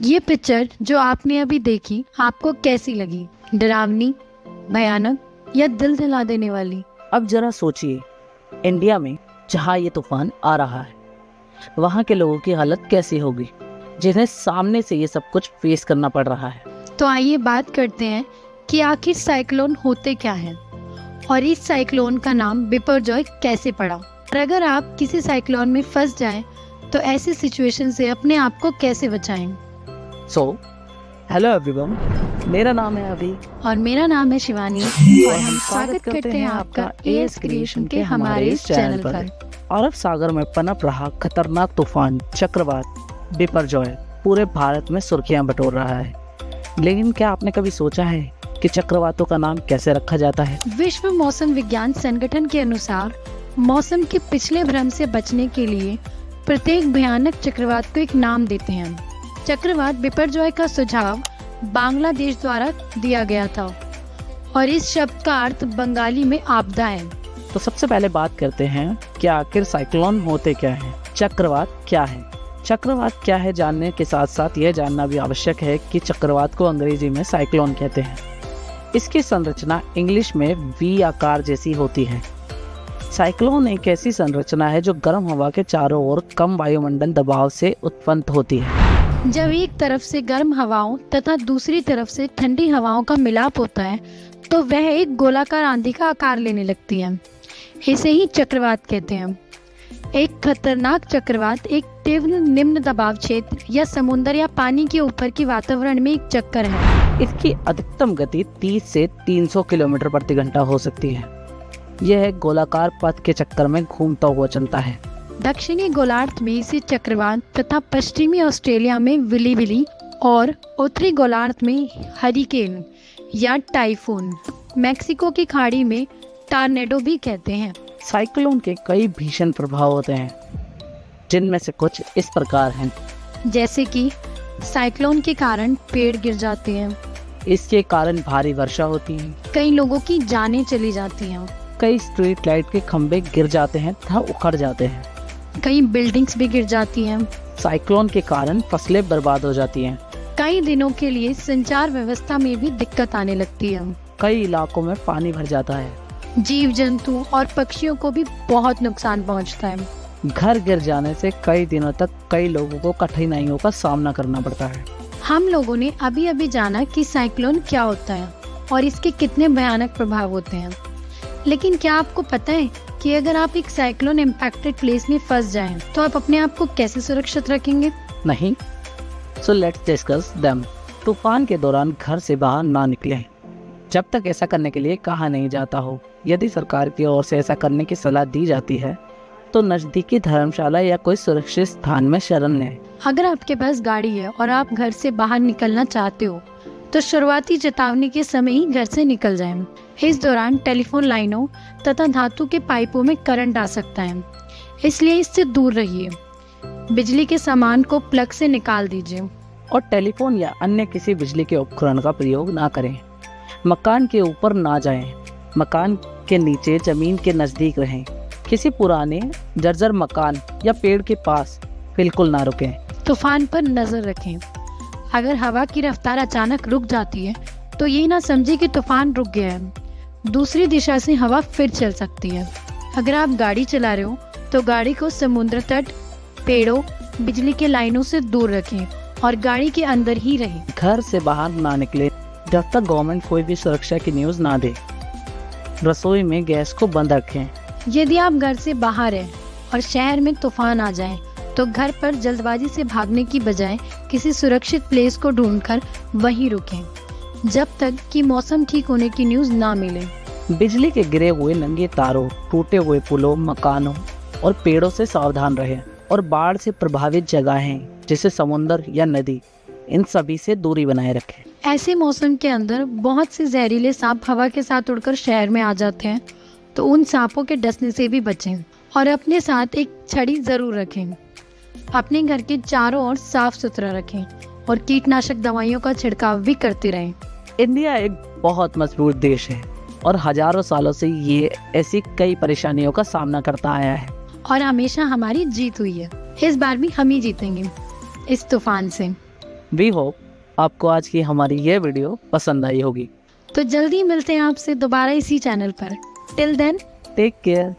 ये पिक्चर जो आपने अभी देखी आपको कैसी लगी? डरावनी, भयानक या दिल दिला देने वाली? अब जरा सोचिए, इंडिया में जहाँ ये तूफान आ रहा है वहाँ के लोगों की हालत कैसी होगी जिन्हें सामने से ये सब कुछ फेस करना पड़ रहा है। तो आइए बात करते हैं कि आखिर साइक्लोन होते क्या हैं और इस साइक्लोन का नाम बिपरजॉय कैसे पड़ा, और अगर आप किसी साइक्लोन में फंस जाएं तो ऐसी सिचुएशन से अपने आप को कैसे बचाएं। हेलो एवरीवन, मेरा नाम है अभी और मेरा नाम है शिवानी और हम स्वागत करते हैं आपका एएस क्रिएशन के हमारे इस चैनल पर। अरब सागर में पनप रहा खतरनाक तूफान चक्रवात बिपरजॉय पूरे भारत में सुर्खियां बटोर रहा है। लेकिन क्या आपने कभी सोचा है कि चक्रवातों का नाम कैसे रखा जाता है? विश्व मौसम विज्ञान संगठन के अनुसार मौसम के पिछले भ्रम से बचने के लिए प्रत्येक भयानक चक्रवात को एक नाम देते हैं। चक्रवात बिपरजॉय का सुझाव बांग्लादेश द्वारा दिया गया था और इस शब्द का अर्थ बंगाली में आपदा है। तो सबसे पहले बात करते हैं कि आखिर साइक्लोन होते क्या हैं, चक्रवात क्या है। चक्रवात क्या है जानने के साथ साथ यह जानना भी आवश्यक है कि चक्रवात को अंग्रेजी में साइक्लोन कहते हैं। इसकी संरचना इंग्लिश में वी आकार जैसी होती है। साइक्लोन एक ऐसी संरचना है जो गर्म हवा के चारों ओर कम वायुमंडल दबाव से उत्पन्न होती है। जब एक तरफ से गर्म हवाओं तथा दूसरी तरफ से ठंडी हवाओं का मिलाप होता है तो वह एक गोलाकार आंधी का आकार लेने लगती है। इसे ही चक्रवात कहते हैं। एक खतरनाक चक्रवात एक तीव्र निम्न दबाव क्षेत्र या समुद्र या पानी के ऊपर के वातावरण में एक चक्कर है। इसकी अधिकतम गति 30 से 300 किलोमीटर प्रति घंटा हो सकती है। यह एक गोलाकार पथ के चक्कर में घूमता हुआ चलता है। दक्षिणी गोलार्ध में इसे चक्रवात तथा पश्चिमी ऑस्ट्रेलिया में विली और उत्तरी गोलार्ध में हरिकेन या टाइफून, मैक्सिको की खाड़ी में टॉर्नेडो भी कहते हैं। साइक्लोन के कई भीषण प्रभाव होते हैं जिनमें से कुछ इस प्रकार हैं, जैसे कि साइक्लोन के कारण पेड़ गिर जाते हैं, इसके कारण भारी वर्षा होती है, कई लोगों की जानें चली जाती हैं, कई स्ट्रीट लाइट के खंभे गिर जाते हैं तथा उखड़ जाते हैं, कई बिल्डिंग्स भी गिर जाती हैं। साइक्लोन के कारण फसलें बर्बाद हो जाती हैं, कई दिनों के लिए संचार व्यवस्था में भी दिक्कत आने लगती है, कई इलाकों में पानी भर जाता है, जीव जंतु और पक्षियों को भी बहुत नुकसान पहुंचता है। घर गिर जाने से कई दिनों तक कई लोगों को कठिनाइयों का सामना करना पड़ता है। हम लोगों ने अभी अभी जाना कि साइक्लोन क्या होता है और इसके कितने भयानक प्रभाव होते हैं। लेकिन क्या आपको पता है कि अगर आप एक साइक्लोन इम्पैक्टेड प्लेस में फंस जाएं, तो आप अपने आप को कैसे सुरक्षित रखेंगे? नहीं, सो लेट्स डिस्कस देम। तूफान के दौरान घर से बाहर ना निकलें जब तक ऐसा करने के लिए कहा नहीं जाता हो। यदि सरकार की ओर से ऐसा करने की सलाह दी जाती है तो नजदीकी धर्मशाला या कोई सुरक्षित स्थान में शरण लें। अगर आपके पास गाड़ी है और आप घर से बाहर निकलना चाहते हो तो शुरुआती चेतावनी के समय ही घर से निकल जाएं। इस दौरान टेलीफोन लाइनों तथा धातु के पाइपों में करंट आ सकता है, इसलिए इससे दूर रहिए। बिजली के सामान को प्लग से निकाल दीजिए और टेलीफोन या अन्य किसी बिजली के उपकरण का प्रयोग ना करें। मकान के ऊपर ना जाएं, मकान के नीचे जमीन के नजदीक रहें। किसी पुराने जर्जर मकान या पेड़ के पास बिल्कुल ना रुकें। तूफान पर नजर रखें। अगर हवा की रफ्तार अचानक रुक जाती है तो ये ना समझे कि तूफान रुक गया है, दूसरी दिशा से हवा फिर चल सकती है। अगर आप गाड़ी चला रहे हो तो गाड़ी को समुद्र तट, पेड़ों, बिजली के लाइनों से दूर रखें और गाड़ी के अंदर ही रहें। घर से बाहर ना निकले जब तक गवर्नमेंट कोई भी सुरक्षा की न्यूज़ ना दे। रसोई में गैस को बंद रखें। यदि आप घर से बाहर हैं और शहर में तूफान आ जाए तो घर पर जल्दबाजी से भागने की बजाय किसी सुरक्षित प्लेस को ढूंढकर वहीं रुकें जब तक कि मौसम ठीक होने की न्यूज़ ना मिले। बिजली के गिरे हुए नंगे तारों, टूटे हुए पुलों, मकानों और पेड़ों से सावधान रहें और बाढ़ से प्रभावित जगहें जैसे समुद्र या नदी, इन सभी से दूरी बनाए रखें। ऐसे मौसम के अंदर बहुत से जहरीले सांप हवा के साथ उड़कर शहर में आ जाते हैं, तो उन सांपों के डसने से भी बचें और अपने साथ एक छड़ी जरूर रखें। अपने घर के चारों ओर साफ सुथरा रखें और कीटनाशक दवाइयों का छिड़काव भी करते रहें। इंडिया एक बहुत मजबूत देश है और हजारों सालों से ये ऐसी कई परेशानियों का सामना करता आया है और हमेशा हमारी जीत हुई है। इस बार भी हम ही जीतेंगे इस तूफान से। वी होप आपको आज की हमारी ये वीडियो पसंद आई होगी। तो जल्दी मिलते हैं आपसे दोबारा इसी चैनल पर। Till then take care.